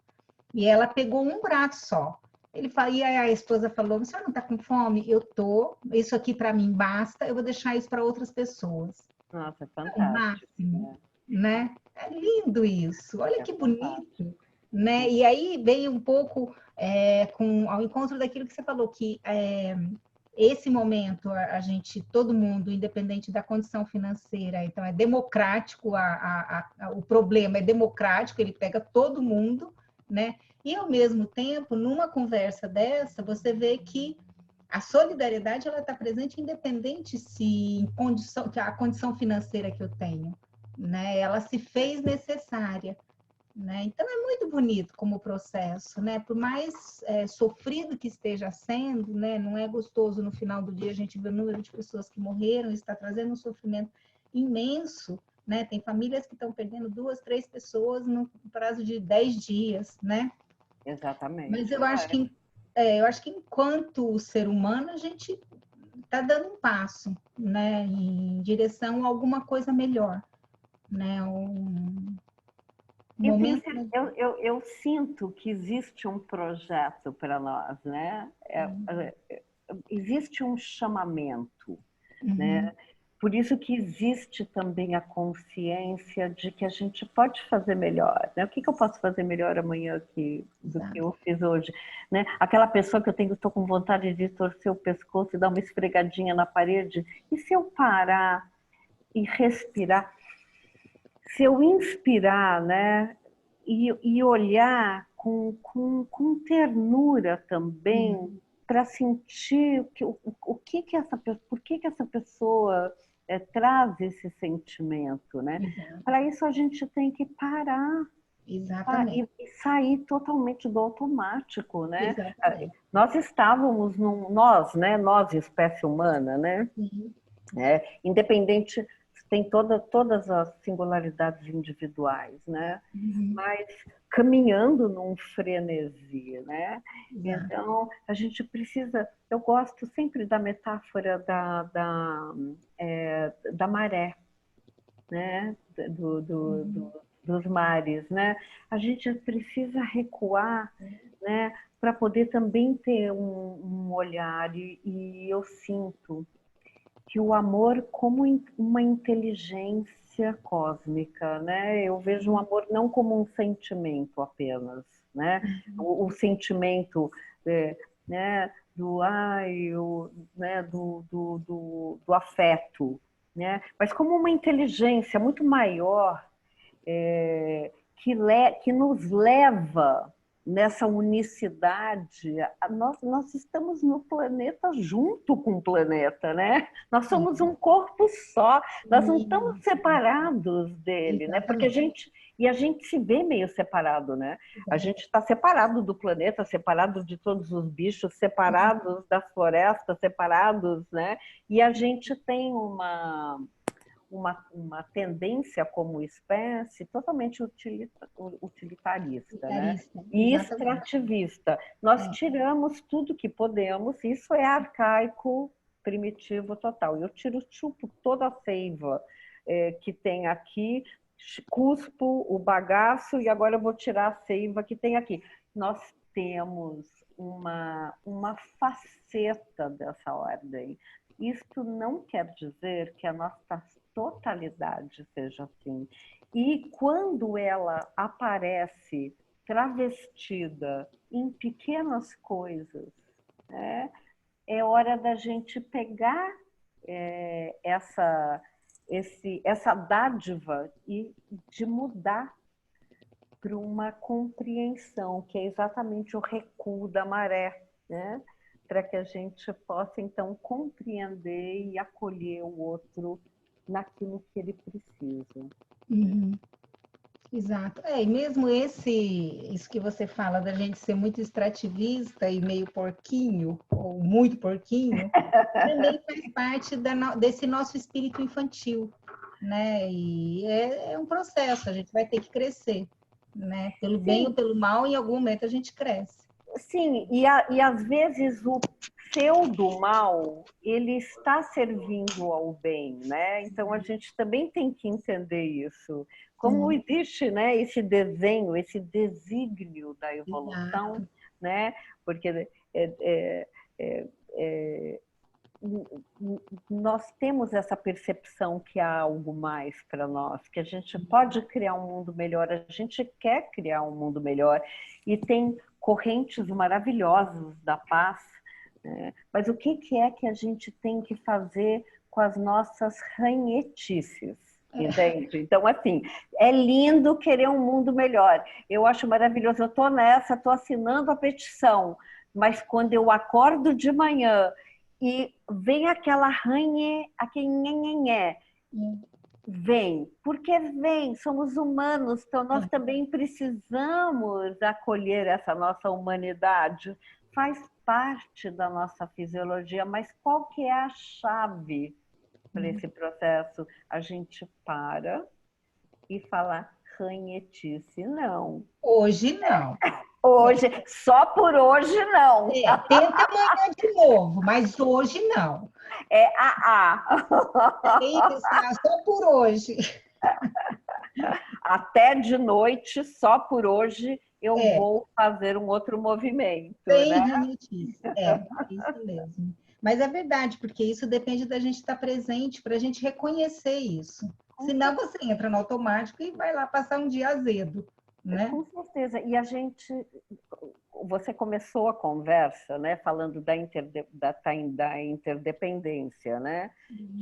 S1: E ela pegou um prato só. Ele fala, e aí a esposa falou, você não está com fome? Eu tô, isso aqui para mim basta, eu vou deixar isso para outras pessoas.
S2: Nossa, é
S1: É o
S2: fantástico.
S1: máximo, né? É lindo isso, olha que bonito,
S2: Fantástico.
S1: né? E aí veio um pouco ao encontro daquilo que você falou, que esse momento a gente, todo mundo, independente da condição financeira, então é democrático, o problema é democrático, ele pega todo mundo, né? E ao mesmo tempo, numa conversa dessa, você vê que a solidariedade ela está presente independente se a condição financeira que eu tenho, né? Ela se fez necessária, né? Então é muito bonito como processo, né? Por mais sofrido que esteja sendo, né? Não é gostoso no final do dia a gente ver o número de pessoas que morreram, está trazendo um sofrimento imenso, né? Tem famílias que estão perdendo 2, 3 pessoas no prazo de 10 dias, né?
S2: Exatamente.
S1: Mas eu acho que enquanto ser humano a gente está dando um passo, né? Em direção a alguma coisa melhor, né? Momento.
S2: Eu sinto que existe um projeto para nós, né? Existe um chamamento, né? Por isso que existe também a consciência de que a gente pode fazer melhor, né? O que eu posso fazer melhor amanhã do que eu fiz hoje, né? Aquela pessoa que estou com vontade de torcer o pescoço e dar uma esfregadinha na parede, e se eu parar e respirar? Se eu inspirar, né, e olhar com ternura também, para sentir por que essa pessoa traz esse sentimento, né? Para isso a gente tem que parar.
S1: Exatamente.
S2: E sair totalmente do automático, né?
S1: Exatamente.
S2: Nós estávamos nós, espécie humana, né? Independente, tem todas as singularidades individuais, né? Mas caminhando num frenesi, né? Então, a gente precisa... Eu gosto sempre da metáfora da maré, né? Dos mares, né? A gente precisa recuar, né? Para poder também ter um olhar, e eu sinto que o amor como uma inteligência consciência cósmica, né? Eu vejo o amor não como um sentimento apenas, né? O sentimento, né? Né? Do afeto, né? Mas como uma inteligência muito maior, que nos leva nessa unicidade. Nós estamos no planeta junto com o planeta, né? Nós somos um corpo só, nós não estamos separados dele, né? Porque a gente se vê meio separado, né? A gente está separado do planeta, separado de todos os bichos, separados das florestas, separados, né? E a gente tem uma tendência como espécie totalmente utilitarista, né? E extrativista. Nós tiramos tudo que podemos, isso é arcaico, primitivo total. Eu chupo toda a seiva que tem aqui, cuspo o bagaço e agora eu vou tirar a seiva que tem aqui. Nós temos uma faceta dessa ordem. Isto não quer dizer que a nossa totalidade seja assim. E quando ela aparece travestida em pequenas coisas, né, é hora da gente pegar essa dádiva e de mudar para uma compreensão, que é exatamente o recuo da maré, né? Para que a gente possa, então, compreender e acolher o outro naquilo que ele precisa.
S1: Exato. E mesmo isso que você fala da gente ser muito extrativista e meio porquinho, ou muito porquinho, também faz parte desse nosso espírito infantil, né? E é um processo, a gente vai ter que crescer, né? Pelo bem ou pelo mal, em algum momento a gente cresce.
S2: Sim, e às vezes o pseudo mal, ele está servindo ao bem, né? Então a gente também tem que entender isso. Como existe, né, esse desenho, esse desígnio da evolução, né? Porque nós temos essa percepção que há algo mais para nós, que a gente pode criar um mundo melhor, a gente quer criar um mundo melhor, e tem correntes maravilhosas da paz, né? Mas o que é que a gente tem que fazer com as nossas ranhetices? Entende? Então, assim, é lindo querer um mundo melhor. Eu acho maravilhoso, eu estou nessa, estou assinando a petição, mas quando eu acordo de manhã e vem aquela aquele nhenhenhé, vem, porque vem, somos humanos, então nós também precisamos acolher essa nossa humanidade, faz parte da nossa fisiologia, mas qual que é a chave para esse processo? A gente para e fala, ranhetice, não.
S1: Hoje não.
S2: Hoje, só por hoje não.
S1: Tenta amanhã de novo, mas hoje não. Só por hoje.
S2: Até de noite, só por hoje, eu vou fazer um outro movimento.
S1: Sem
S2: né?
S1: ranhetice. Isso mesmo. Mas é verdade, porque isso depende da gente estar presente para a gente reconhecer isso. Senão você entra no automático e vai lá passar um dia azedo. Né?
S2: Com certeza. E você começou a conversa, né, falando da interdependência, né?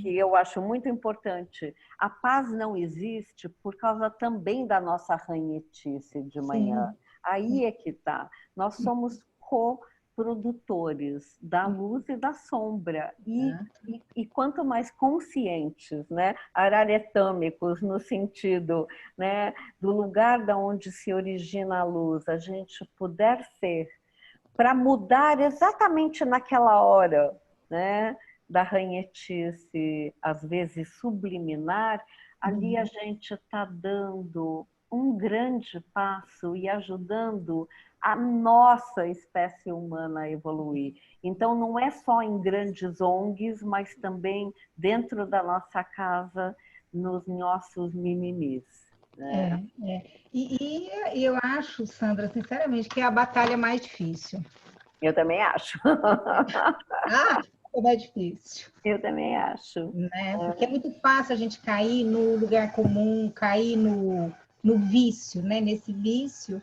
S2: Que eu acho muito importante. A paz não existe por causa também da nossa ranhetice de manhã. Aí é que está. Nós somos coprodutores da luz e da sombra. E quanto mais conscientes, né, araretâmicos, no sentido, né, do lugar da onde se origina a luz, a gente puder ser, para mudar exatamente naquela hora, né, da ranhetice, às vezes subliminar, ali a gente está dando um grande passo e ajudando a nossa espécie humana a evoluir. Então, não é só em grandes ONGs, mas também dentro da nossa casa, nos nossos mimimis. Né?
S1: E eu acho, Sandra, sinceramente, que é a batalha mais difícil.
S2: Eu também acho.
S1: como é difícil.
S2: Eu também acho.
S1: Né? Porque é muito fácil a gente cair no lugar comum, cair no vício, né? Nesse vício,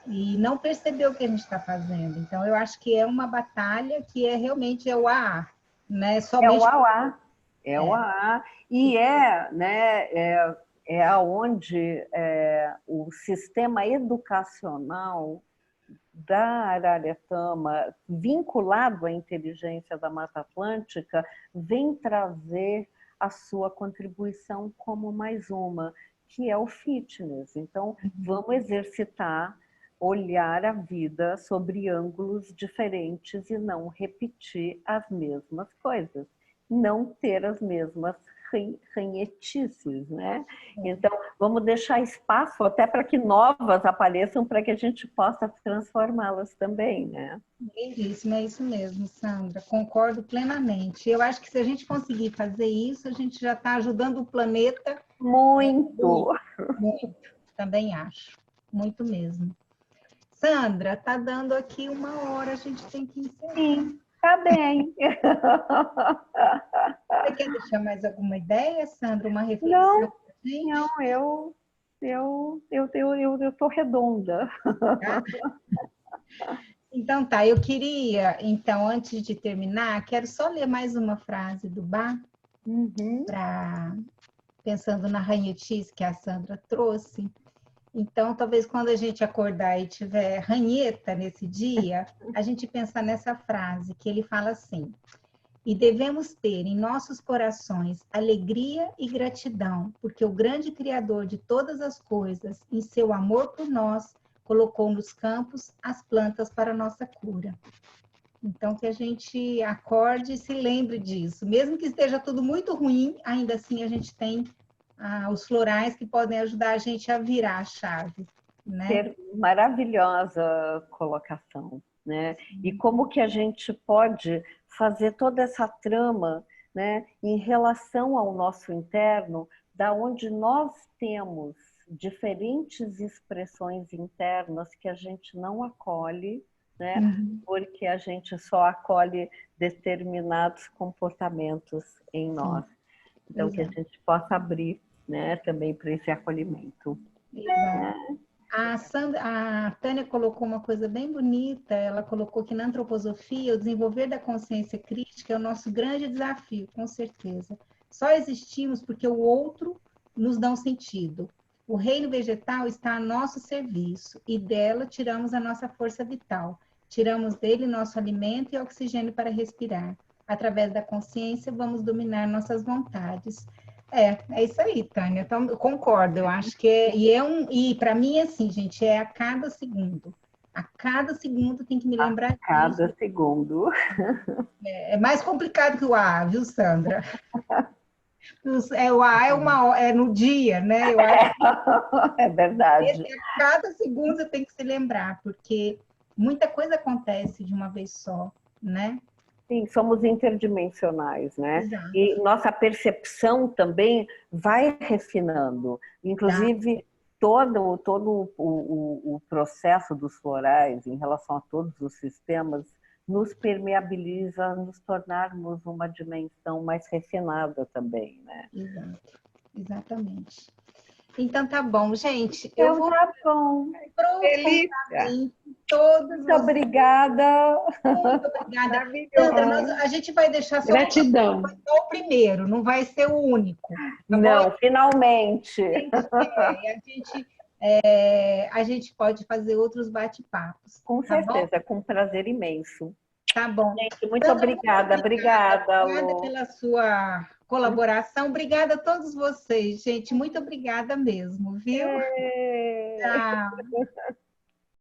S1: e não perceber o que a gente está fazendo. Então, eu acho que é uma batalha que realmente é o AA, né?
S2: É o
S1: Somente
S2: AA, é o AA. E é aonde o sistema educacional da Araretama, vinculado à inteligência da Mata Atlântica, vem trazer a sua contribuição como mais uma, que é o fitness. Então, vamos exercitar, olhar a vida sobre ângulos diferentes e não repetir as mesmas coisas, não ter as mesmas ranhetices, né? Então, vamos deixar espaço até para que novas apareçam, para que a gente possa transformá-las também, né?
S1: Lindíssimo, é isso mesmo, Sandra. Concordo plenamente. Eu acho que se a gente conseguir fazer isso, a gente já está ajudando o planeta.
S2: Muito!
S1: Muito, também acho. Muito mesmo. Sandra, tá dando aqui 1 hora, a gente tem que encerrar.
S2: Sim, tá bem.
S1: Você quer deixar mais alguma ideia, Sandra? Uma
S2: Não,
S1: reflexão pra gente?
S2: não, eu tô redonda.
S1: Tá? Então tá, eu queria, então, antes de terminar, quero só ler mais uma frase do Bach, pensando na ranhetice que a Sandra trouxe. Então, talvez quando a gente acordar e tiver ranheta nesse dia, a gente pensar nessa frase, que ele fala assim: e devemos ter em nossos corações alegria e gratidão, porque o grande Criador de todas as coisas, em seu amor por nós, colocou nos campos as plantas para a nossa cura. Então, que a gente acorde e se lembre disso. Mesmo que esteja tudo muito ruim, ainda assim a gente tem os florais que podem ajudar a gente a virar a chave, né?
S2: Maravilhosa colocação, né? E como que a gente pode fazer toda essa trama, né, em relação ao nosso interno, da onde nós temos diferentes expressões internas que a gente não acolhe, né? Porque a gente só acolhe determinados comportamentos em nós. Então, que a gente possa abrir, né, também para esse acolhimento.
S1: Exato. A Tânia colocou uma coisa bem bonita, ela colocou que na antroposofia o desenvolver da consciência crítica é o nosso grande desafio, com certeza. Só existimos porque o outro nos dá um sentido. O reino vegetal está a nosso serviço e dela tiramos a nossa força vital. Tiramos dele nosso alimento e oxigênio para respirar. Através da consciência, vamos dominar nossas vontades. É isso aí, Tânia. Então, eu concordo. Eu acho que e para mim, assim, gente, é a cada segundo. A cada segundo tem que me lembrar disso.
S2: Cada segundo.
S1: É mais complicado que o A, viu, Sandra? O A é no dia, né? Eu acho
S2: É verdade.
S1: que a cada segundo você tem que se lembrar, porque muita coisa acontece de uma vez só, né?
S2: Sim, somos interdimensionais, né?
S1: Exato.
S2: E nossa percepção também vai refinando. Inclusive, todo o processo dos florais, em relação a todos os sistemas, nos permeabiliza a nos tornarmos uma dimensão mais refinada também, né?
S1: Exato, exatamente. Então tá bom, gente.
S2: Então tá bom.
S1: Profundamente todos
S2: Muito obrigada.
S1: Muito obrigada. Sandra, a gente vai deixar só o primeiro, não vai ser o único. Tá
S2: não,
S1: bom?
S2: finalmente.
S1: A gente pode fazer outros bate-papos.
S2: Com
S1: tá
S2: certeza,
S1: bom?
S2: com um prazer imenso.
S1: Tá bom.
S2: Gente, muito
S1: Sandra,
S2: obrigada. Obrigada,
S1: Lu. Pela sua colaboração. Obrigada a todos vocês, gente. Muito obrigada mesmo, viu? Tchau.